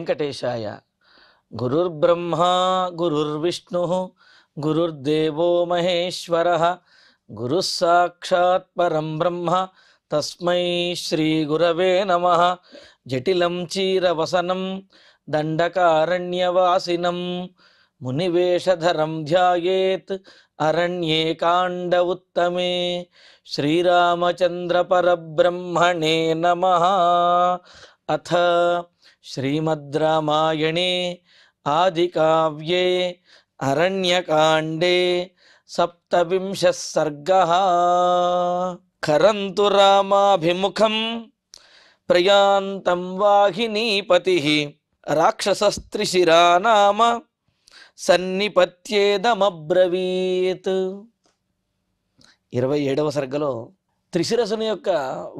వెంకటేశాయ. గురుర్బ్రహ్మా గురుర్విష్ణుః గురుర్దేవో మహేశ్వరః గురుః సాక్షాత్ పరం బ్రహ్మ తస్మై శ్రీ గురవే నమః. జటిలం చీరవసనం దండకారణ్యవాసినం మునివేషధరం ధ్యాయేత్ అరణ్యే కాండ ఉత్తమే. శ్రీరామచంద్ర పరబ్రహ్మణే నమః. అథ శ్రీమద్ రామాయణే ఆదికావ్యే అరణ్యకాండే సప్తవింశः సర్గः. కరంతు రామాభిముఖం ప్రయాంతం వాహినీపతిః రాక్షసస్త్రిశిరా నామ సన్నిపత్యేదమబ్రవీత్. 27వ సర్గలో త్రిశిరసుని యొక్క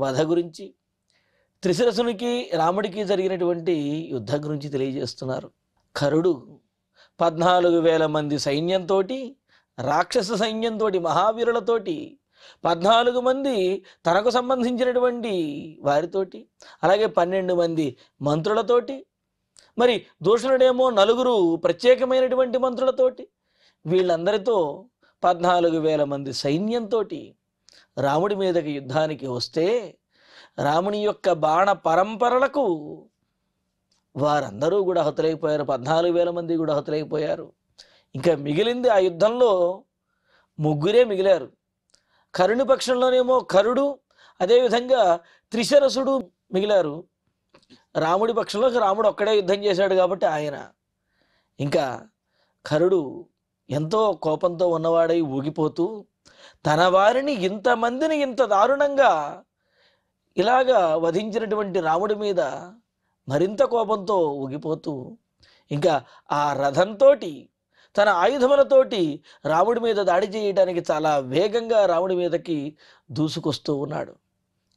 వధ గురించి, త్రిశిరసునికి రాముడికి జరిగినటువంటి యుద్ధం గురించి తెలియజేస్తున్నారు. కరుడు 14,000 మంది సైన్యంతో, రాక్షస సైన్యంతో, మహావీరులతోటి 14 మంది తనకు సంబంధించినటువంటి వారితోటి, అలాగే 12 మంది మంత్రులతోటి, మరి దూషణుడేమో 4 ప్రత్యేకమైనటువంటి మంత్రులతోటి, వీళ్ళందరితో 14,000 మంది సైన్యంతో రాముడి మీదకి యుద్ధానికి వస్తే రాముని యొక్క బాణ పరంపరలకు వారందరూ కూడా హతులైపోయారు. 14,000 మంది కూడా హతులైపోయారు. ఇంకా మిగిలింది ఆ యుద్ధంలో 3 మిగిలారు. కరుని పక్షంలోనేమో కరుడు, అదేవిధంగా త్రిశరసుడు మిగిలారు. రాముడి పక్షంలో రాముడు ఒక్కడే యుద్ధం చేశాడు కాబట్టి ఆయన. ఇంకా కరుడు ఎంతో కోపంతో ఉన్నవాడై ఊగిపోతూ తన వారిని ఇంతమందిని ఇంత దారుణంగా ఇలాగా వధించినటువంటి రాముడి మీద మరింత కోపంతో ఊగిపోతూ ఇంకా ఆ రథంతో తన ఆయుధములతోటి రాముడి మీద దాడి చేయడానికి చాలా వేగంగా రాముడి మీదకి దూసుకొస్తూ ఉన్నాడు.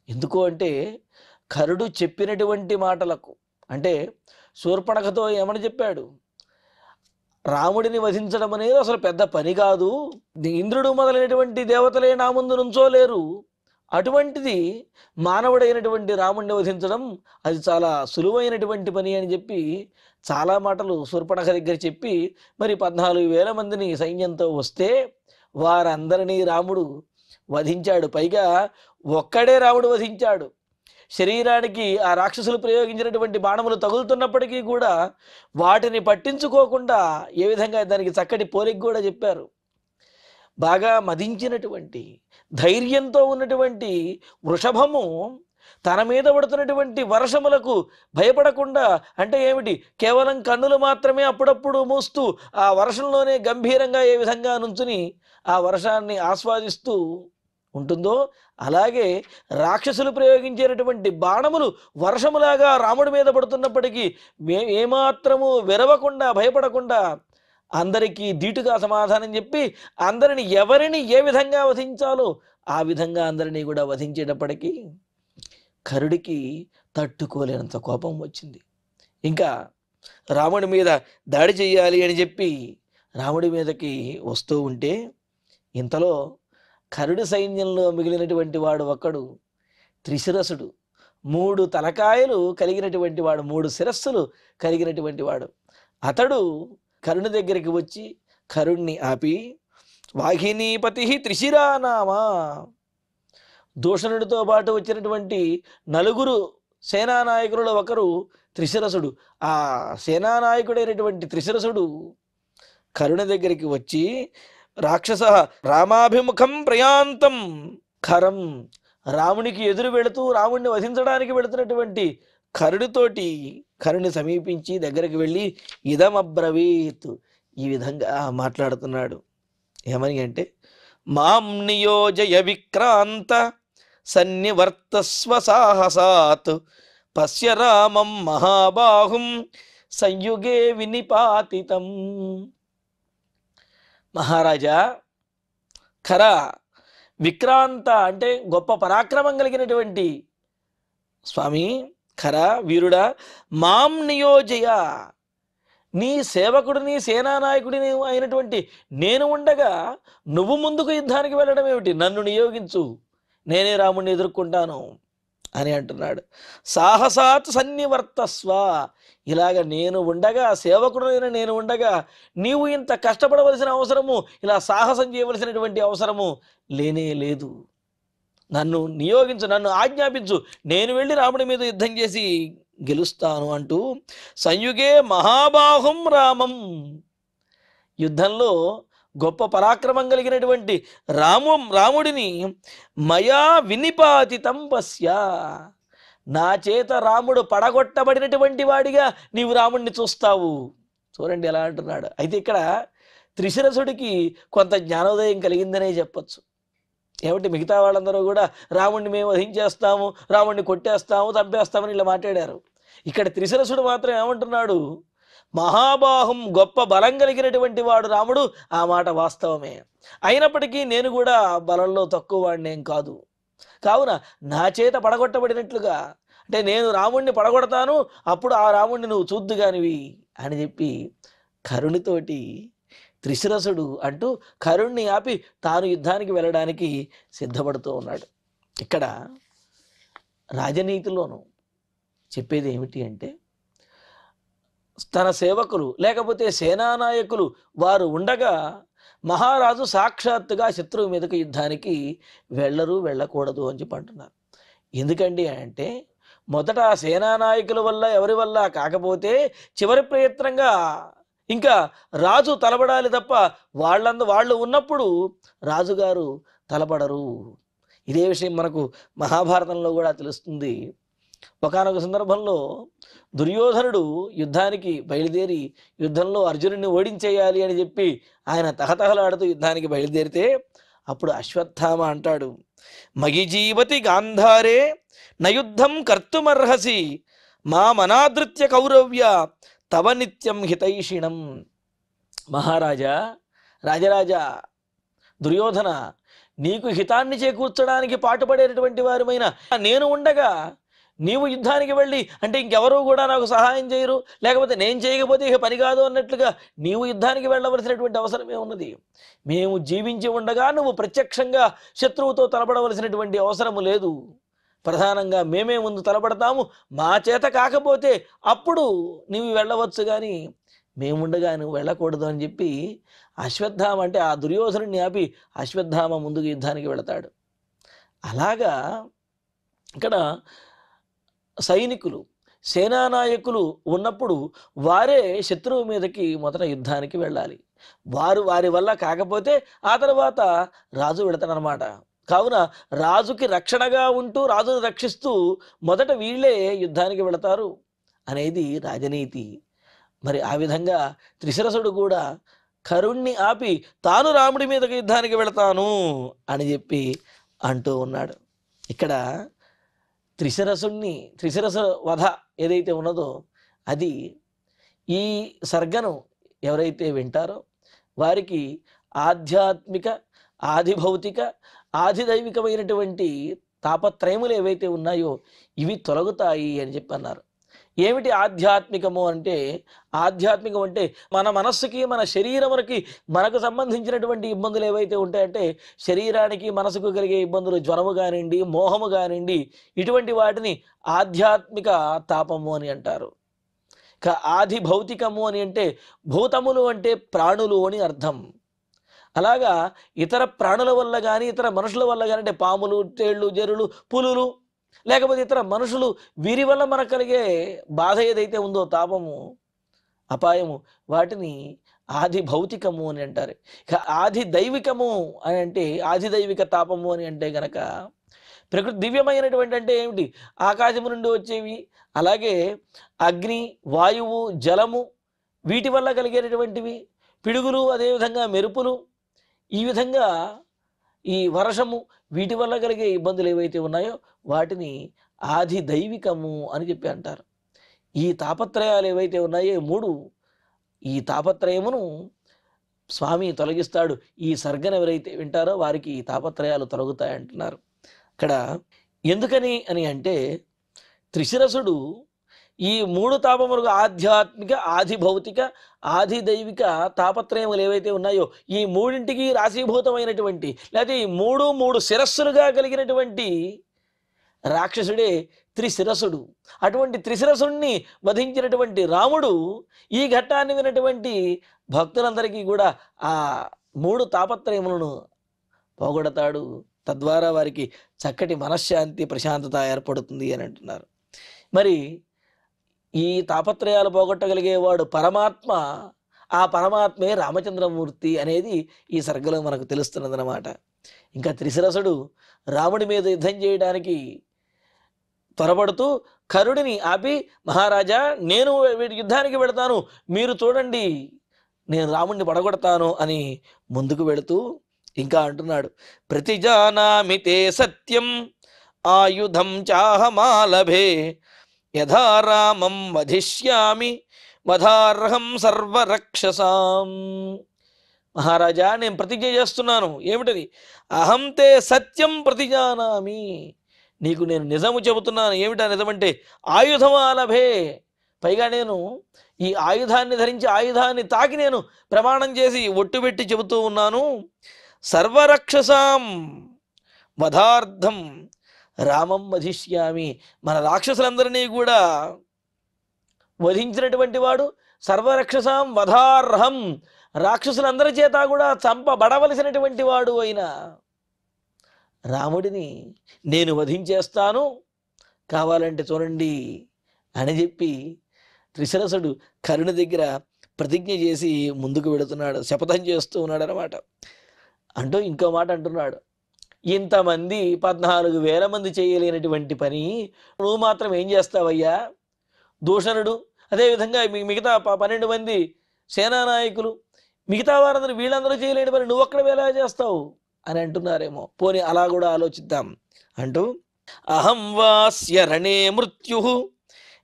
ఎందుకు అంటే కరుడు చెప్పినటువంటి మాటలకు, అంటే శూర్పణఖతో ఏమని చెప్పాడు, రాముడిని వధించడం అనేది అసలు పెద్ద పని కాదు, ఇంద్రుడు మొదలైనటువంటి దేవతలే నా ముందు నుంచోలేరు, అటువంటిది మానవుడైనటువంటి రాముడిని వధించడం అది చాలా సులువైనటువంటి పని అని చెప్పి చాలా మాటలు శూర్పణఖ దగ్గర చెప్పి మరి 14,000 మందిని సైన్యంతో వస్తే వారందరినీ రాముడు వధించాడు. పైగా ఒక్కడే రాముడు వధించాడు. శరీరానికి ఆ రాక్షసులు ప్రయోగించినటువంటి బాణములు తగులుతున్నప్పటికీ కూడా వాటిని పట్టించుకోకుండా ఏ విధంగా దానికి చక్కటి పోలిక కూడా చెప్పారు. బాగా మదించినటువంటి ధైర్యంతో ఉన్నటువంటి వృషభము తన మీద పడుతున్నటువంటి వర్షములకు భయపడకుండా, అంటే ఏమిటి, కేవలం కన్నులు మాత్రమే అప్పుడప్పుడు మూస్తూ ఆ వర్షంలోనే గంభీరంగా ఏ విధంగా నుంచుని ఆ వర్షాన్ని ఆస్వాదిస్తూ ఉంటుందో అలాగే రాక్షసులు ప్రయోగించేటటువంటి బాణములు వర్షములాగా రాముడి మీద పడుతున్నప్పటికీ ఏమాత్రము విరవకుండా భయపడకుండా అందరికీ ధీటుగా సమాధానం చెప్పి అందరిని ఎవరిని ఏ విధంగా వధించాలో ఆ విధంగా అందరినీ కూడా వధించేటప్పటికీ కరుడికి తట్టుకోలేనంత కోపం వచ్చింది. ఇంకా రాముడి మీద దాడి చెయ్యాలి అని చెప్పి రాముడి మీదకి వస్తూ ఉంటే ఇంతలో కరుడి సైన్యంలో మిగిలినటువంటి వాడు ఒకడు త్రిశిరసుడు. 3 తలకాయలు కలిగినటువంటి వాడు, 3 శిరస్సులు కలిగినటువంటి వాడు. అతడు కరుని దగ్గరికి వచ్చి కరుణ్ణి ఆపి, వాహినీపతి త్రిశిరానామా, దూషణుడితో పాటు వచ్చినటువంటి 4 సేనానాయకులలో ఒకరు త్రిశిరసుడు. ఆ సేనానాయకుడైనటువంటి త్రిశిరసుడు కరుణ దగ్గరికి వచ్చి, రాక్షస రామాభిముఖం ప్రయాంతం ఖరం, రామునికి ఎదురు వెళుతూ రాముడిని వధించడానికి వెళుతున్నటువంటి కరుడితోటి కరుని సమీపించి దగ్గరికి వెళ్ళి ఇదమబ్రవీత్, ఈ విధంగా మాట్లాడుతున్నాడు. ఏమని అంటే, మాం నియోజయ విక్రాంత సన్నివర్తస్వ సాహసాత్ పశ్య రామం మహాబాహుం సంయుగే వినిపాతితం. మహారాజా, ఖర, విక్రాంత అంటే గొప్ప పరాక్రమం కలిగినటువంటి స్వామి, ఖర వీరుడా, మాం నియోజయ, నీ సేవకుడిని సేనానాయకుడిని అయినటువంటి నేను ఉండగా నువ్వు ముందుకు యుద్ధానికి వెళ్ళడం ఏమిటి, నన్ను నియోగించు, నేనే రాముడిని ఎదుర్కొంటాను అని అంటున్నాడు. సాహసాత్ సన్నివర్తస్వ, ఇలాగ నేను ఉండగా, సేవకుడైన నేను ఉండగా నీవు ఇంత కష్టపడవలసిన అవసరము, ఇలా సాహసం చేయవలసినటువంటి అవసరము లేనే లేదు. నన్ను నియోగించు, నన్ను ఆజ్ఞాపించు, నేను వెళ్ళి రాముడి మీద యుద్ధం చేసి గెలుస్తాను అంటూ సంయుగే మహాబాహుం రామం, యుద్ధంలో గొప్ప పరాక్రమం కలిగినటువంటి రాముడిని మయా వినిపాతితం పశ్య, నా చేత రాముడు పడగొట్టబడినటువంటి వాడిగా నీవు రాముడిని చూస్తావు. చూడండి ఎలా అంటున్నాడు. అయితే ఇక్కడ త్రిశిరసుడికి కొంత జ్ఞానోదయం కలిగిందనే చెప్పచ్చు. ఏమిటి, మిగతా వాళ్ళందరూ కూడా రాముడిని మేము వధించేస్తాము, రాముడిని కొట్టేస్తాము, చంపేస్తామని ఇలా మాట్లాడారు. ఇక్కడ త్రిశిరసుడు మాత్రం ఏమంటున్నాడు, మహాబాహుం, గొప్ప బలం కలిగినటువంటి వాడు రాముడు. ఆ మాట వాస్తవమే. అయినప్పటికీ నేను కూడా బలంలో తక్కువ వాడినేం కాదు. కావున నా చేత పడగొట్టబడినట్లుగా, అంటే నేను రాముడిని పడగొడతాను, అప్పుడు ఆ రాముడిని నువ్వు చూద్దుగానివి అని చెప్పి కరుణితోటి త్రిశిరసుడు అంటూ కరుణ్ణి ఆపి తాను యుద్ధానికి వెళ్ళడానికి సిద్ధపడుతూ ఉన్నాడు. ఇక్కడ రాజనీతిలోనూ చెప్పేది ఏమిటి అంటే, తన సేవకులు లేకపోతే సేనానాయకులు వారు ఉండగా మహారాజు సాక్షాత్తుగా శత్రువు మీదకి యుద్ధానికి వెళ్ళకూడదు అని చెప్పి అంటున్నారు. ఎందుకండి అంటే, మొదట ఆ సేనానాయకుల వల్ల ఎవరి వల్ల కాకపోతే చివరి ప్రయత్నంగా ఇంకా రాజు తలపడాలి తప్ప వాళ్ళు ఉన్నప్పుడు రాజుగారు తలపడరు. ఇదే విషయం మనకు మహాభారతంలో కూడా తెలుస్తుంది. ఒకానొక సందర్భంలో దుర్యోధనుడు యుద్ధానికి బయలుదేరి యుద్ధంలో అర్జునుడిని ఓడించేయాలి అని చెప్పి ఆయన తహతహలాడుతూ యుద్ధానికి బయలుదేరితే అప్పుడు అశ్వత్థామ అంటాడు, మగిజీవతి గాంధారే నయుద్ధం కర్తుమర్హసి మా మనాదృత్య కౌరవ్య తవ నిత్యం హితైషిణం. మహారాజా, రాజరాజా, దుర్యోధన, నీకు హితాన్ని చేకూర్చడానికి పాటుపడేటటువంటి వారమైన నేను ఉండగా నీవు యుద్ధానికి వెళ్ళి, అంటే ఇంకెవరూ కూడా నాకు సహాయం చేయరు, లేకపోతే నేను చేయకపోతే ఇక పని కాదు అన్నట్లుగా నీవు యుద్ధానికి వెళ్ళవలసినటువంటి అవసరమే ఉన్నది. మేము జీవించి ఉండగా నువ్వు ప్రత్యక్షంగా శత్రువుతో తలపడవలసినటువంటి అవసరము లేదు. ప్రధానంగా మేమే ముందు తలపడతాము, మా చేత కాకపోతే అప్పుడు నీవు వెళ్ళవచ్చు, కానీ మేముండగా నువ్వు వెళ్ళకూడదు అని చెప్పి అశ్వత్థామ, అంటే ఆ దుర్యోధనుడిని ఆపి అశ్వత్థామ ముందుకు యుద్ధానికి వెళతాడు. అలాగా ఇక్కడ సైనికులు, సేనానాయకులు ఉన్నప్పుడు వారే శత్రువు మీదకి మొదట యుద్ధానికి వెళ్ళాలి. వారి వల్ల కాకపోతే ఆ తర్వాత రాజు వెళతాడనమాట. కావున రాజుకి రక్షణగా ఉంటూ రాజును రక్షిస్తూ మొదట వీళ్ళే యుద్ధానికి వెళతారు అనేది రాజనీతి. మరి ఆ విధంగా త్రిశిరసుడు కూడా కరుణ్ణి ఆపి తాను రాముడి మీదకి యుద్ధానికి వెళతాను అని చెప్పి అంటూ ఉన్నాడు. ఇక్కడ త్రిశిరస వధ ఏదైతే ఉన్నదో అది ఈ సర్గను ఎవరైతే వింటారో వారికి ఆధ్యాత్మిక, ఆదిభౌతిక, ఆదిదైవికమైనటువంటి తాపత్రయములు ఏవైతే ఉన్నాయో ఇవి తొలగుతాయి అని చెప్పి అన్నారు. ఏమిటి ఆధ్యాత్మికము అంటే, ఆధ్యాత్మికం అంటే మన మనస్సుకి, మన శరీరమునికి, మనకు సంబంధించినటువంటి ఇబ్బందులు ఏవైతే ఉంటాయంటే, శరీరానికి మనసుకు కలిగే ఇబ్బందులు, జ్వరము కానివ్వండి, మోహము కానివ్వండి, ఇటువంటి వాటిని ఆధ్యాత్మిక తాపము అని అంటారు. ఇక ఆది భౌతికము అని అంటే, భూతములు అంటే ప్రాణులు అని అర్థం. అలాగా ఇతర ప్రాణుల వల్ల కానీ, ఇతర మనుషుల వల్ల కానీ, అంటే పాములు, తేళ్ళు, జరులు, పులులు, లేకపోతే ఇతర మనుషులు, వీరి వల్ల మనకు కలిగే బాధ ఏదైతే ఉందో, తాపము, అపాయము, వాటిని ఆది భౌతికము అని అంటారు. ఇక ఆది దైవికము అని అంటే, ఆది దైవిక తాపము అని అంటే గనక ప్రకృతి దివ్యమైనటువంటి అంటే ఏమిటి, ఆకాశము నుండి వచ్చేవి, అలాగే అగ్ని, వాయువు, జలము, వీటి వల్ల కలిగేటటువంటివి, పిడుగులు, అదేవిధంగా మెరుపులు, ఈ విధంగా ఈ వర్షము, వీటి వల్ల కలిగే ఇబ్బందులు ఏవైతే ఉన్నాయో వాటిని ఆది దైవికము అని చెప్పి అంటారు. ఈ తాపత్రయాలు ఏవైతే ఉన్నాయో మూడు, ఈ తాపత్రయమును స్వామి తొలగిస్తాడు. ఈ సర్గను ఎవరైతే వింటారో వారికి ఈ తాపత్రయాలు తొలగుతాయి అంటున్నారు. ఇక్కడ ఎందుకని అని అంటే, త్రిశిరసుడు ఈ మూడు తాపములకు, ఆధ్యాత్మిక, ఆది భౌతిక, ఆది దైవిక తాపత్రయములు ఏవైతే ఉన్నాయో ఈ మూడింటికి రాశీభూతమైనటువంటి, లేకపోతే ఈ మూడు శిరస్సులుగా కలిగినటువంటి రాక్షసుడే త్రిశిరసుడు. అటువంటి త్రిశిరసుణ్ణి వధించినటువంటి రాముడు ఈ ఘట్టాన్ని వినటువంటి భక్తులందరికీ కూడా ఆ 3 తాపత్రయములను పోగొడతాడు. తద్వారా వారికి చక్కటి మనశ్శాంతి, ప్రశాంతత ఏర్పడుతుంది అని అంటున్నారు. మరి ఈ తాపత్రయాలు పోగొట్టగలిగేవాడు పరమాత్మ. ఆ పరమాత్మే రామచంద్రమూర్తి అనేది ఈ సర్గలో మనకు తెలుస్తున్నదన్నమాట. ఇంకా త్రిశిరసుడు రాముడి మీద యుద్ధం చేయడానికి త్వరపడుతూ కరుడిని ఆపి, మహారాజా నేను యుద్ధానికి వెళతాను, మీరు చూడండి, నేను రాముడిని పడగొడతాను అని ముందుకు వెళుతూ ఇంకా అంటున్నాడు, ప్రతిజానామి తే సత్యం ఆయుధం చాహమాలభే యథా రామం వధిష్యామి వధార్హం సర్వరక్షసాం. మహారాజా నేను ప్రతిజ్ఞ చేస్తున్నాను. ఏమిటది? అహం తే సత్యం ప్రతిజానామి. నీకు నేను నిజము చెబుతున్నాను. ఏమిటా నిజమంటే? ఆయుధమాలభే. పైగా నేను ఈ ఆయుధాన్ని ధరించి ఆయుధాన్ని తాకి నేను ప్రమాణం చేసి ఒట్టుబెట్టి చెబుతూ ఉన్నాను. సర్వరక్షసాం వధార్థం రామం వధిష్యామి. మన రాక్షసులందరినీ కూడా వధించినటువంటి వాడు, సర్వరక్షసాం వధార్హం, రాక్షసులందరి చేత కూడా చంపబడవలసినటువంటి వాడు అయిన రాముడిని నేను వధించేస్తాను, కావాలంటే చూడండి అని చెప్పి త్రిశిరసుడు కరుణ దగ్గర ప్రతిజ్ఞ చేసి ముందుకు వెళుతున్నాడు, శపథం చేస్తూ ఉన్నాడు అనమాట. అంటూ ఇంకో మాట అంటున్నాడు, ఇంతమంది 14,000 మంది చేయలేనటువంటి పని నువ్వు మాత్రం ఏం చేస్తావయ్యా? దూషణుడు, అదేవిధంగా మిగతా 12 మంది సేనానాయకులు, మిగతా వారందరూ వీళ్ళందరూ చేయలేని పని నువ్వు ఒక్కడే ఎలా చేస్తావు అని అంటున్నారేమో. పోనీ అలా కూడా ఆలోచిద్దాం అంటూ, అహం వాస్య రణే మృత్యు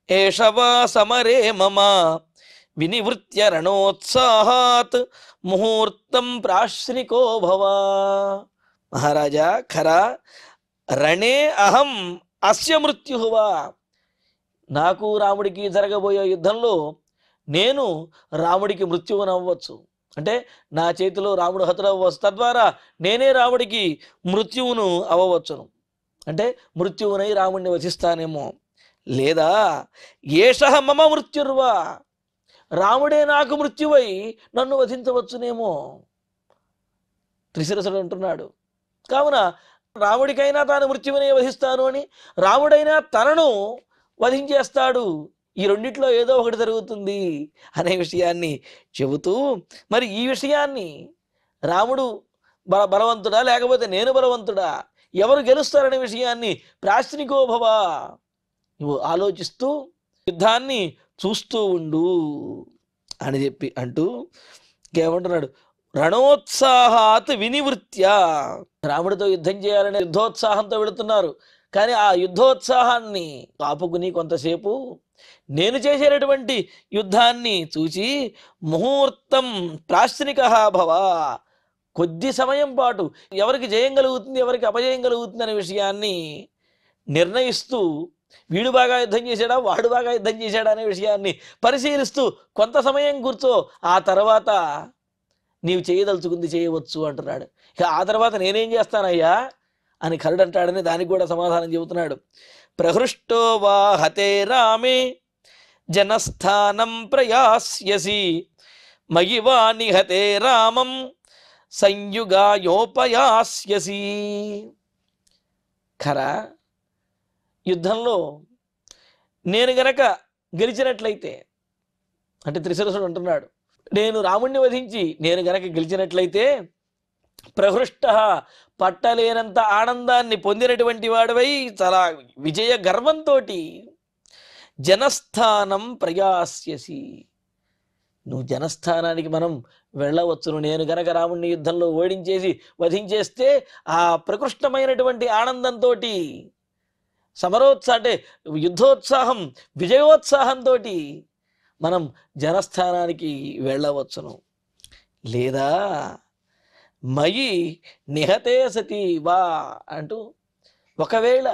ఏష వా సమరే మమ వినివృత్య రణోత్సాహాత్ ముహూర్తం ప్రాశ్నికో భవ. మహారాజా ఖరా రణే అహం అస్య మృత్యువా. నాకు రాముడికి జరగబోయే యుద్ధంలో నేను రాముడికి మృత్యువును అవ్వచ్చు, అంటే నా చేతిలో రాముడు హతుడవ్వచ్చు, తద్వారా నేనే రాముడికి మృత్యువును అవ్వవచ్చును, అంటే మృత్యువునై రాముడిని వధిస్తానేమో. లేదా ఏషః మమ మృత్యుర్వా, రాముడే నాకు మృత్యువై నన్ను వధించవచ్చునేమో. త్రిశిరసుడు అంటున్నాడు, కావున రాముడికైనా తాను మృత్యువునే వధిస్తాను అని, రాముడైనా తనను వధించేస్తాడు, ఈ రెండిట్లో ఏదో ఒకటి జరుగుతుంది అనే విషయాన్ని చెబుతూ, మరి ఈ విషయాన్ని రాముడు బలవంతుడా లేకపోతే నేను బలవంతుడా, ఎవరు గెలుస్తారనే విషయాన్ని ప్రాశ్నికోభవ, నువ్వు ఆలోచిస్తూ యుద్ధాన్ని చూస్తూ ఉండు అని చెప్పి అంటూ ఏమంటున్నాడు, రణోత్సాహాత్ వినివృత్య. రాముడితో యుద్ధం చేయాలనే యుద్ధోత్సాహంతో వెళుతున్నారు, కానీ ఆ యుద్ధోత్సాహాన్ని ఆపుకుని కొంతసేపు నేను చేసేటటువంటి యుద్ధాన్ని చూసి ముహూర్తం ప్రాశ్నిక భవ, కొద్ది సమయం పాటు ఎవరికి జయం కలుగుతుంది ఎవరికి అపజయం కలుగుతుంది అనే విషయాన్ని నిర్ణయిస్తూ, వీడు బాగా యుద్ధం చేశాడా వాడు బాగా యుద్ధం చేశాడా అనే విషయాన్ని పరిశీలిస్తూ కొంత సమయం కూర్చో, ఆ తర్వాత నీవు చేయదలుచుకుంది చేయవచ్చు అంటున్నాడు. ఇక ఆ తర్వాత నేనేం చేస్తానయ్యా అని కరుడు అంటాడని దానికి కూడా సమాధానం చెబుతున్నాడు. ప్రహృష్టో వా హతే రామే జనస్థానం ప్రయాస్యసి మయి వా నిహతే రామం సంయుగాయోపయాస్యసి. ఖరా యుద్ధంలో నేను గనక గెలిచినట్లయితే, అంటే త్రిశిరసుడు అంటున్నాడు, నేను రాముణ్ణి వధించి నేను గనక గెలిచినట్లయితే ప్రహృష్ట పట్టలేనంత ఆనందాన్ని పొందినటువంటి వాడివై చాలా విజయ గర్వంతో జనస్థానం ప్రయాస్యసి, నువ్వు జనస్థానానికి మనం వెళ్ళవచ్చును. నేను గనక రాముణ్ణి యుద్ధంలో ఓడించేసి వధించేస్తే ఆ ప్రకృష్టమైనటువంటి ఆనందంతో సమరోత్సాహం అంటే యుద్ధోత్సాహం విజయోత్సాహంతో మనం జనస్థానానికి వెళ్ళవచ్చును. లేదా మయి నిహతే సతి వా అంటూ, ఒకవేళ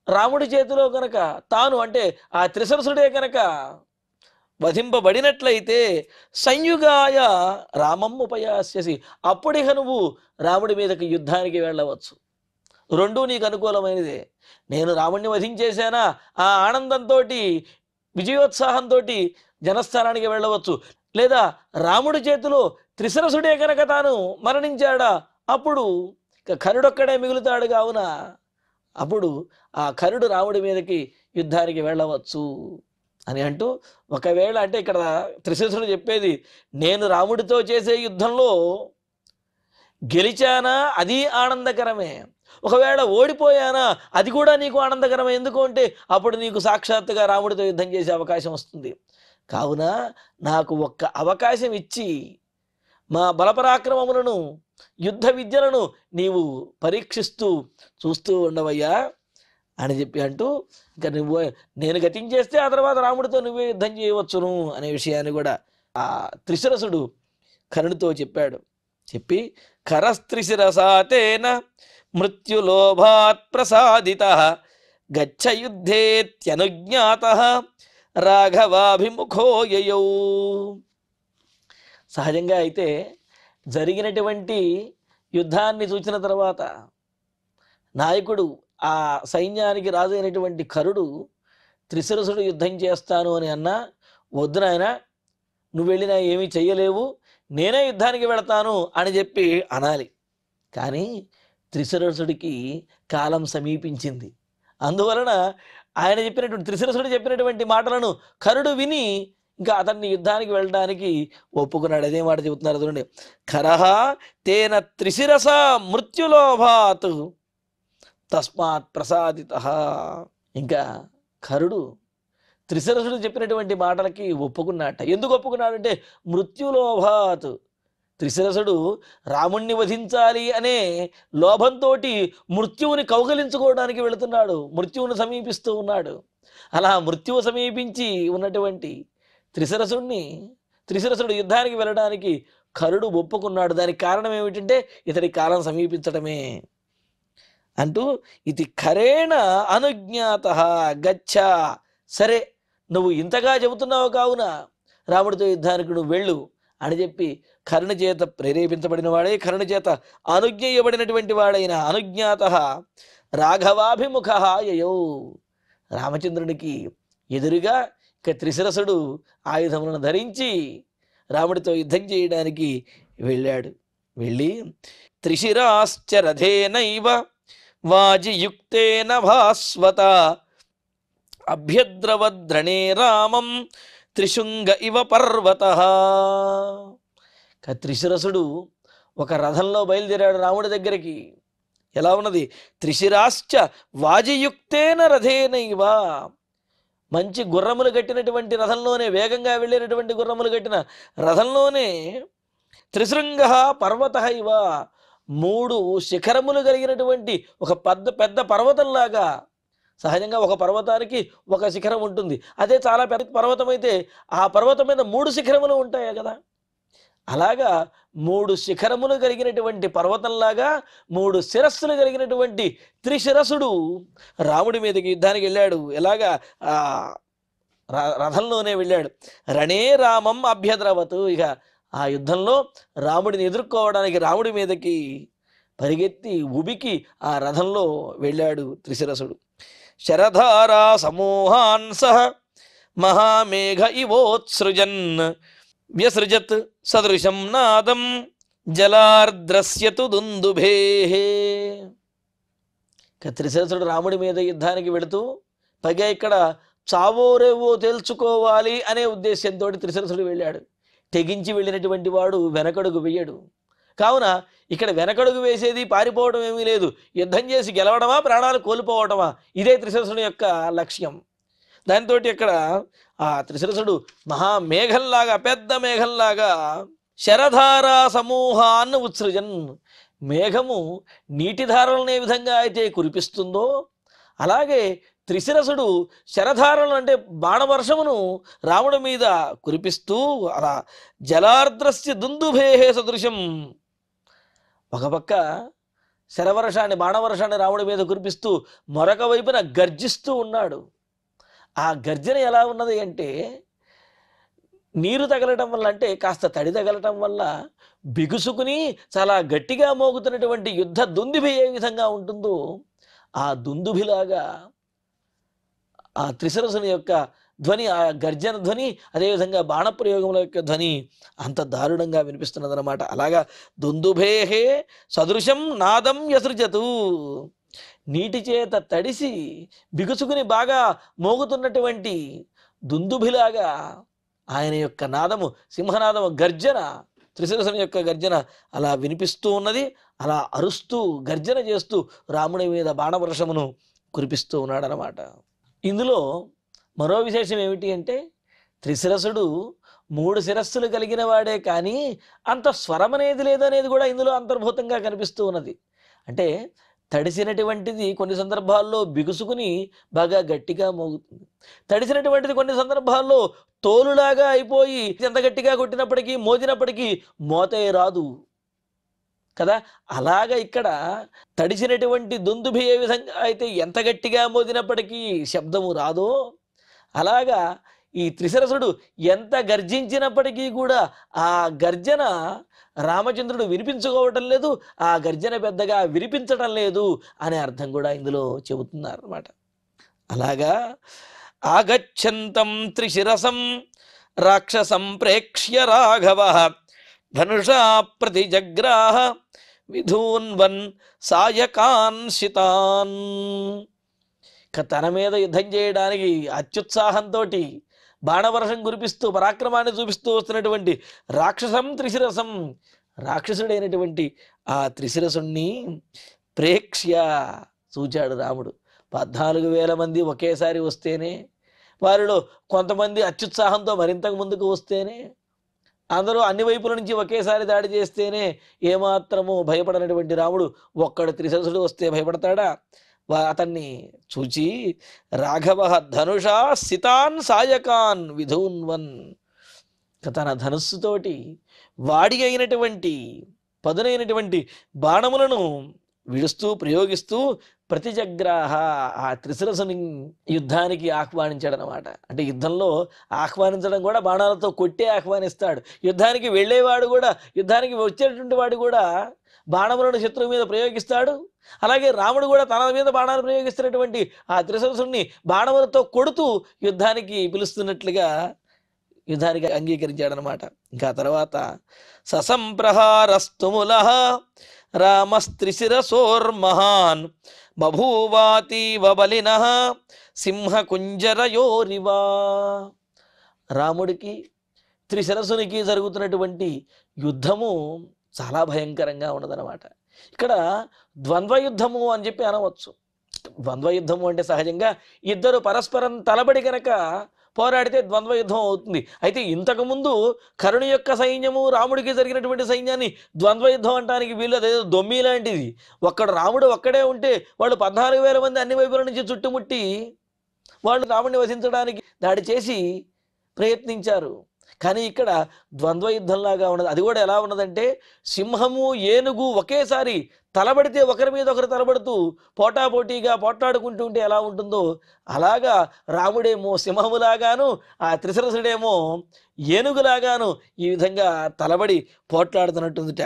రాముడి చేతిలో కనుక తాను అంటే ఆ త్రిశిరసుడే కనుక వధింపబడినట్లయితే సంయుగాయ రామం ఉపయాస్యసి, అప్పుడిక నువ్వు రాముడి మీదకి యుద్ధానికి వెళ్ళవచ్చు. రెండూ నీకు అనుకూలమైనదే. నేను రాముణ్ణి వధించేశానా, ఆ ఆనందంతో విజయోత్సాహంతో జనస్థానానికి వెళ్ళవచ్చు. లేదా రాముడి చేతిలో త్రిశిరసుడే కనుక తాను మరణించాడా, అప్పుడు ఇక కరుడొక్కడే మిగులుతాడు. కావున అప్పుడు ఆ కరుడు రాముడి మీదకి యుద్ధానికి వెళ్ళవచ్చు అని అంటూ, ఒకవేళ అంటే ఇక్కడ త్రిశిరసుడు చెప్పేది, నేను రాముడితో చేసే యుద్ధంలో గెలిచానా అది ఆనందకరమే, ఒకవేళ ఓడిపోయానా అది కూడా నీకు ఆనందకరమే. ఎందుకు అంటే అప్పుడు నీకు సాక్షాత్తుగా రాముడితో యుద్ధం చేసే అవకాశం వస్తుంది. కావున నాకు ఒక్క అవకాశం ఇచ్చి మా బలపరాక్రమములను యుద్ధ విద్యలను నీవు పరీక్షిస్తూ చూస్తూ ఉండవయ్యా అని చెప్పి అంటూ, ఇంకా నువ్వు నేను గతించేస్తే ఆ తర్వాత రాముడితో నువ్వే యుద్ధం చేయవచ్చును అనే విషయాన్ని కూడా ఆ త్రిశిరసుడు కర్ణుడితో చెప్పాడు. చెప్పి కరస్త్రిశిరసాతేన మృత్యులోభాత్ ప్రసాదితః గచ్చ యుద్ధేత్యనుజ్ఞాతః రాఘవాభిముఖో యయౌ. సహజంగా అయితే జరిగినటువంటి యుద్ధాన్ని చూసిన తర్వాత నాయకుడు, ఆ సైన్యానికి రాజు అయినటువంటి కరుడు త్రిశిరసుడు యుద్ధం చేస్తాను అని అన్నా, వద్దు నాయన నువ్వు వెళ్ళినా ఏమీ చెయ్యలేవు, నేనే యుద్ధానికి వెళతాను అని చెప్పి అనాలి. కానీ త్రిశిరసుడికి కాలం సమీపించింది. అందువలన ఆయన చెప్పినటువంటి త్రిశిరసుడు చెప్పినటువంటి మాటలను కరుడు విని ఇంకా అతన్ని యుద్ధానికి వెళ్ళడానికి ఒప్పుకున్నాడు. అదే మాట చెబుతున్నారు చూడండి, కరహ తేన త్రిశిరస మృత్యులోభాత్ తస్మాత్ ప్రసాదితః. ఇంకా కరుడు త్రిశిరసుడు చెప్పినటువంటి మాటలకి ఒప్పుకున్నట్ట. ఎందుకు ఒప్పుకున్నాడంటే మృత్యులోభాత్, త్రిశిరసుడు రాముణ్ణి వధించాలి అనే లోభంతో మృత్యువుని కౌగలించుకోవడానికి వెళుతున్నాడు, మృత్యువుని సమీపిస్తూ ఉన్నాడు. అలా మృత్యువు సమీపించి ఉన్నటువంటి త్రిశిరసుడు యుద్ధానికి వెళ్ళడానికి కరుడు ఒప్పుకున్నాడు. దానికి కారణం ఏమిటంటే ఇతడి కాలం సమీపించడమే అంటూ, ఇది ఖరేణ అనుజ్ఞాత గచ్చ, సరే నువ్వు ఇంతగా చెబుతున్నావు కావున రాముడితో యుద్ధానికి నువ్వు వెళ్ళు అని చెప్పి కర్ణ చేత ప్రేరేపించబడిన వాడే, కర్ణ చేత అనుజ్ఞ ఇవ్వబడినటువంటి వాడైన అనుజ్ఞాత రాఘవాభిముఖ యయౌ, రామచంద్రునికి ఎదురుగా ఇక త్రిశిరసుడు ఆయుధములను ధరించి రాముడితో యుద్ధం చేయడానికి వెళ్ళాడు. వెళ్ళి త్రిశిరాశ్చరథేనైవ వాజియుక్తేన భాస్వత అభ్యద్రవద్రణే రామం త్రిశృంగ ఇవ పర్వతః. త్రిశిరసుడు ఒక రథంలో బయలుదేరాడు రాముడి దగ్గరికి. ఎలా ఉన్నది, త్రిశిరాశ్చ వాజియుక్తేన రథేనైవ, మంచి గుర్రములు కట్టినటువంటి రథంలోనే, వేగంగా వెళ్ళినటువంటి గుర్రములు కట్టిన రథంలోనే, త్రిశృంగ పర్వత ఇవ, 3 శిఖరములు కలిగినటువంటి ఒక పెద్ద పర్వతంలాగా. సహజంగా ఒక పర్వతానికి ఒక శిఖరం ఉంటుంది, అదే చాలా పెద్ద పర్వతం అయితే ఆ పర్వతం మీద 3 శిఖరములు ఉంటాయి కదా. అలాగా 3 శిఖరములు కలిగినటువంటి పర్వతంలాగా 3 శిరస్సులు కలిగినటువంటి త్రిశిరసుడు రాముడి మీదకి యుద్ధానికి వెళ్ళాడు. ఎలాగా రథంలోనే వెళ్ళాడు. రణే రామం అభ్యద్రవతు, ఇక ఆ యుద్ధంలో రాముడిని ఎదుర్కోవడానికి రాముడి మీదకి పరిగెత్తి ఉబికి ఆ రథంలో వెళ్ళాడు త్రిశిరసుడు. శరధారా సమూహాన్ సహ మహామేఘ ఇవోత్సృజన్ వ్యసృజత్ సదృశం నాదం జలార్ద్రస్యతు దుందుభేః. త్రిశిరసుడు రాముడి మీద యుద్ధానికి వెళుతూ, పైగా ఇక్కడ చావో రేవో తేల్చుకోవాలి అనే ఉద్దేశంతో త్రిశిరసుడు వెళ్ళాడు. తెగించి వెళ్ళినటువంటి వాడు వెనకడుగు వేయడు. కావున ఇక్కడ వెనకడుగు వేసేది పారిపోవడం ఏమీ లేదు. యుద్ధం చేసి గెలవడమా, ప్రాణాలు కోల్పోవటమా, ఇదే త్రిశిరసుడు యొక్క లక్ష్యం. దాంతో ఇక్కడ ఆ త్రిశిరసుడు మహామేఘంలాగా, పెద్ద మేఘంలాగా శరధారా సమూహాన్ని ఉత్సృజన్, మేఘము నీటిధారలను ఏ విధంగా అయితే కురిపిస్తుందో అలాగే త్రిశిరసుడు శరధారలు అంటే బాణవర్షమును రాముడి మీద కురిపిస్తూ, అలా జలార్ద్రస్య దుందుభేః సదృశం, ఒక పక్క శరవర్షాన్ని, బాణవర్షాన్ని రాముడి మీద కురిపిస్తూ మరొక వైపున గర్జిస్తూ ఉన్నాడు. ఆ గర్జన ఎలా ఉన్నది అంటే, నీరు తగలటం వల్ల అంటే కాస్త తడి తగలటం వల్ల బిగుసుకుని చాలా గట్టిగా మోగుతున్నటువంటి యుద్ధ దుందుభి ఏ విధంగా ఉంటుందో ఆ దుందుభిలాగా ఆ త్రిశిరసుని యొక్క ధ్వని, ఆ గర్జన ధ్వని, అదేవిధంగా బాణప్రయోగముల యొక్క ధ్వని అంత దారుణంగా వినిపిస్తున్నదన్నమాట. అలాగా దుందుభేహే సదృశం నాదం యసృజతు, నీటి చేత తడిసి బిగుసుకుని బాగా మోగుతున్నటువంటి దుందుభిలాగా ఆయన యొక్క నాదము, సింహనాదము గర్జన, త్రిశిరసుని యొక్క గర్జన అలా వినిపిస్తూ ఉన్నది. అలా అరుస్తూ గర్జన చేస్తూ రాముడి మీద బాణవర్షమును కురిపిస్తూ ఉన్నాడనమాట. ఇందులో మరో విశేషం ఏమిటి అంటే, త్రిశిరసుడు 3 శిరస్సులు కలిగిన వాడే కానీ అంత స్వరం అనేది లేదనేది కూడా ఇందులో అంతర్భూతంగా కనిపిస్తూ ఉన్నది. అంటే తడిసినటువంటిది కొన్ని సందర్భాల్లో బిగుసుకుని బాగా గట్టిగా మోగుతుంది, తడిసినటువంటిది కొన్ని సందర్భాల్లో తోలులాగా అయిపోయి ఎంత గట్టిగా కొట్టినప్పటికీ మోదినప్పటికీ మోతే రాదు కదా. అలాగ ఇక్కడ తడిసినటువంటి దుందుభి ఏ విధంగా అయితే ఎంత గట్టిగా మోదినప్పటికీ శబ్దము రాదో, అలాగా ఈ త్రిశిరసుడు ఎంత గర్జించినప్పటికీ కూడా ఆ గర్జన రామచంద్రుడు వినిపించుకోవటం లేదు, ఆ గర్జన పెద్దగా వినిపించటం లేదు అనే అర్థం కూడా ఇందులో చెబుతున్నారు అన్నమాట. అలాగా ఆగచ్చంతం త్రిశిరసం రాక్షసం ప్రేక్ష్య రాఘవ ధనుషా ప్రతిజగ్రాహ విధూన్వన్ సాయకాన్ శితాన్. తన మీద యుద్ధం చేయడానికి అత్యుత్సాహంతో బాణవర్షం కురిపిస్తూ పరాక్రమాన్ని చూపిస్తూ వస్తున్నటువంటి రాక్షసం త్రిశిరసం, రాక్షసుడైనటువంటి ఆ త్రిశిరసుణ్ణి ప్రేక్ష్య చూచాడు రాముడు. 14,000 మంది ఒకేసారి వస్తేనే, వారిలో కొంతమంది అత్యుత్సాహంతో మరింతకు ముందుకు వస్తేనే, అందరూ అన్ని వైపుల నుంచి ఒకేసారి దాడి చేస్తేనే ఏమాత్రము భయపడనటువంటి రాముడు ఒక్కడు త్రిశిరసుడు వస్తే భయపడతాడా? అతన్ని చూచి రాఘవ ధనుషా సితాన్ సాయకాన్ విధూన్వన్, తన ధనుస్సుతోటి వాడి అయినటువంటి పదునైనటువంటి బాణములను విడుస్తూ ప్రయోగిస్తూ ప్రతిజగ్రాహ ఆ త్రిశిరసుని యుద్ధానికి ఆహ్వానించాడనమాట. అంటే యుద్ధంలో ఆహ్వానించడం కూడా బాణాలతో కొట్టే ఆహ్వానిస్తాడు. యుద్ధానికి వెళ్ళేవాడు కూడా, యుద్ధానికి వచ్చేటువంటి వాడు కూడా బాణములను శత్రువు మీద ప్రయోగిస్తాడు. అలాగే రాముడు కూడా తన మీద బాణాలు ప్రయోగిస్తున్నటువంటి ఆ త్రిశిరసుని బాణములతో కొడుతూ యుద్ధానికి పిలుస్తున్నట్లుగా యుద్ధానికి అంగీకరించాడనమాట. ఇంకా తర్వాత ససంప్రహారస్తుములః రామస్త్రిశిరసోర్మహాన్ బభూవాతీవ బలినః సింహకుంజరయోరివా. రాముడికి త్రిశిరసునికి జరుగుతున్నటువంటి యుద్ధము చాలా భయంకరంగా ఉన్నదన్నమాట. ఇక్కడ ద్వంద్వయుద్ధము అని చెప్పి అనవచ్చు. ద్వంద్వయుద్ధము అంటే సహజంగా ఇద్దరు పరస్పరం తలబడి కనుక పోరాడితే ద్వంద్వయుద్ధం అవుతుంది. అయితే ఇంతకుముందు కరుణి యొక్క సైన్యము రాముడికి జరిగినటువంటి సైన్యాన్ని ద్వంద్వయుద్ధం అంటానికి వీళ్ళు అదేదో దొమ్మి లాంటిది. రాముడు ఒక్కడే ఉంటే వాళ్ళు 14,000 మంది అన్ని వైపుల నుంచి చుట్టుముట్టి వాళ్ళు రాముడిని వధించడానికి దాడి చేసి ప్రయత్నించారు. కానీ ఇక్కడ ద్వంద్వయుద్ధంలాగా ఉన్నది. అది కూడా ఎలా ఉన్నదంటే, సింహము ఏనుగు ఒకేసారి తలబడితే ఒకరి మీద ఒకరు తలబడుతూ పోటాపోటీగా పోట్లాడుకుంటూ ఉంటే ఎలా ఉంటుందో అలాగా రాముడేమో సింహములాగాను, ఆ త్రిశిరసుడేమో ఏనుగులాగాను ఈ విధంగా తలబడి పోట్లాడుతున్నట్టుందిట.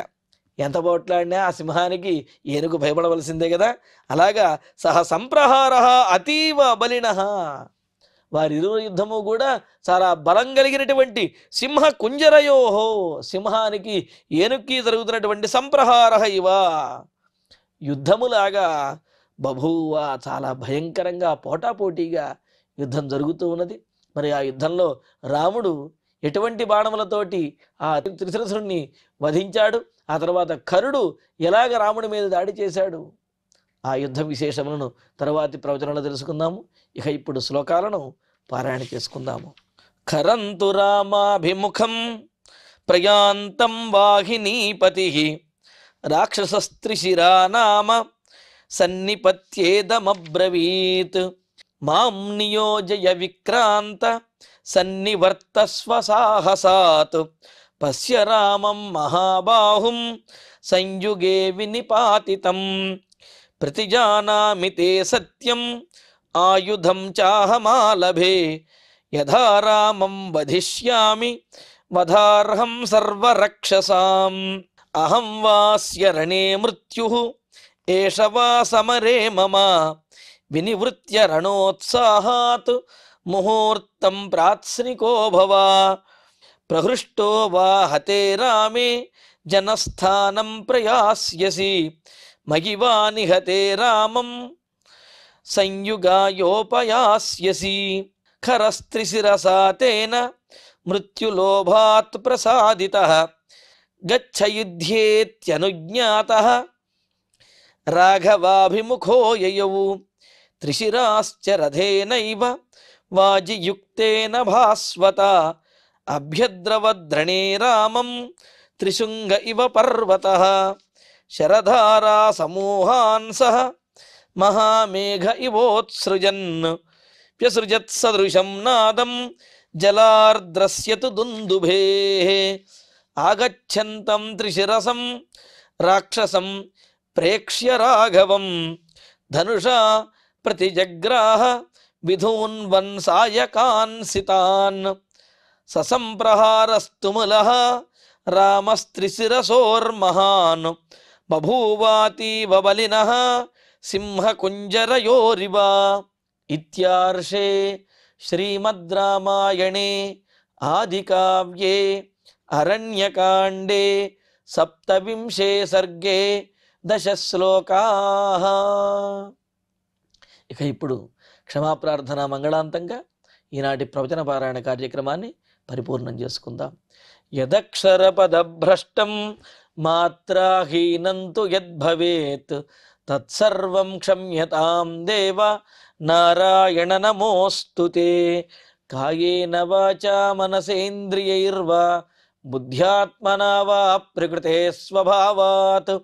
ఎంత పోట్లాడినా ఆ సింహానికి ఏనుగు భయపడవలసిందే కదా. అలాగా సహ సంప్రహార అతీవ బలినః, వారిరువురు యుద్ధము కూడా చాలా బలం కలిగినటువంటి సింహ కుంజరయోహో, సింహానికి ఏనుక్కి జరుగుతున్నటువంటి సంప్రహార ఇవ యుద్ధములాగా బభూవ, చాలా భయంకరంగా పోటాపోటీగా యుద్ధం జరుగుతూ ఉన్నది. మరి ఆ యుద్ధంలో రాముడు ఎటువంటి బాణములతోటి ఆ త్రిశిరసుని వధించాడు, ఆ తర్వాత కరుడు ఎలాగ రాముడి మీద దాడి చేశాడు, ఆ యుద్ధ విశేషములను తరువాతి ప్రవచనంలో తెలుసుకుందాము. ఇక ఇప్పుడు శ్లోకాలను పారాయణ చేసుకుందాము. ఖరంతు రామాభిముఖం ప్రయాంతం వాహినీపతి రాక్షసస్త్రిశిరా నామ సన్నిపత్యేదమబ్రవీత్ మాం నియోజయ విక్రాంత సన్నివర్తస్వ సాహసాత్ పశ్య రామం మహాబాహుం సంయుగే వినిపాతితం ప్రతిజానామి తే సత్యం ఆయుధం చాహమాలభే యథా రామం వధిష్యామి వధార్హం సర్వరక్షసాం అహం వాస్య రణే మృత్యుః ఏష వా సమరే మమ వినివృత్య రణోత్సాహాత్ ముహూర్తం ప్రాత్స్నికో భవ ప్రహృష్టో వా హతే రామే జనస్థానం ప్రయాస్యసి మయి వా నిహతే రామం సంయుగాయోపయాస్యసి ఖరస్త్రిశిరసా తేన మృత్యులోభాత్ ప్రసాదితః గచ్చ యుధ్యేత్యనుజ్ఞాతః రాఘవాభిముఖో యయౌ త్రిశిరాశ్చ రథేనైవ వాజియుక్తేన భాస్వత అభ్యద్రవద్రణే రామం త్రిశృంగ ఇవ పర్వతః శరధారా సమూహాన్ సహ మహామేఘ ఇవోత్సృజన్ వ్యసృజత్ సదృశం నాదం జలార్ద్రస్యతు దుందుభేః ఆగచ్చంతం త్రిశిరసం రాక్షసం ప్రేక్ష్య రాఘవం ధనుషా ప్రతిజగ్రాహ విధూన్వన్ సాయకాన్ సితాన్ ససంప్రహారస్తుములః రామస్త్రిశిరసోర్మహాన్ బభూవాతీవ బలినః సింహకుంజరయోరివ. ఇత్యార్షే శ్రీమద్ రామాయణే ఆదికావ్యే అరణ్యకాండే సప్తవింశే సర్గే 10 శ్లోకాః. ఇక ఇప్పుడు క్షమాప్రార్థన మంగళాంతంగా ఈనాటి ప్రవచన పారాయణ కార్యక్రమాన్ని పరిపూర్ణం చేసుకుందాం. యదక్షరపదభ్రష్టం మాత్రాహీనంతు యద్భవేత్ తత్సర్వం క్షమ్యతాం దేవ నారాయణ నమోస్తుతే. కాయేన వాచా మనసేంద్రియైర్వా బుద్ధ్యాత్మనా వా ప్రకృతే స్వభావాత్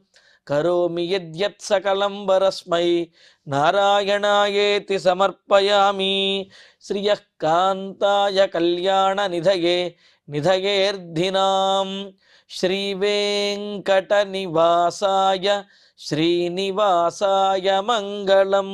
కరోమి యద్యత్ సకలం వరస్మై నారాయణాయేతి సమర్పయామి. శ్రియః కాంతాయ కళ్యాణ నిధయే నిధయేర్ధినాం శ్రీవేంకట నివాసాయ శ్రీనివాసాయ మంగళం.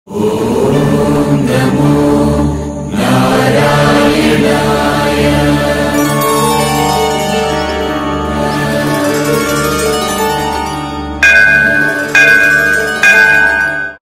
Oh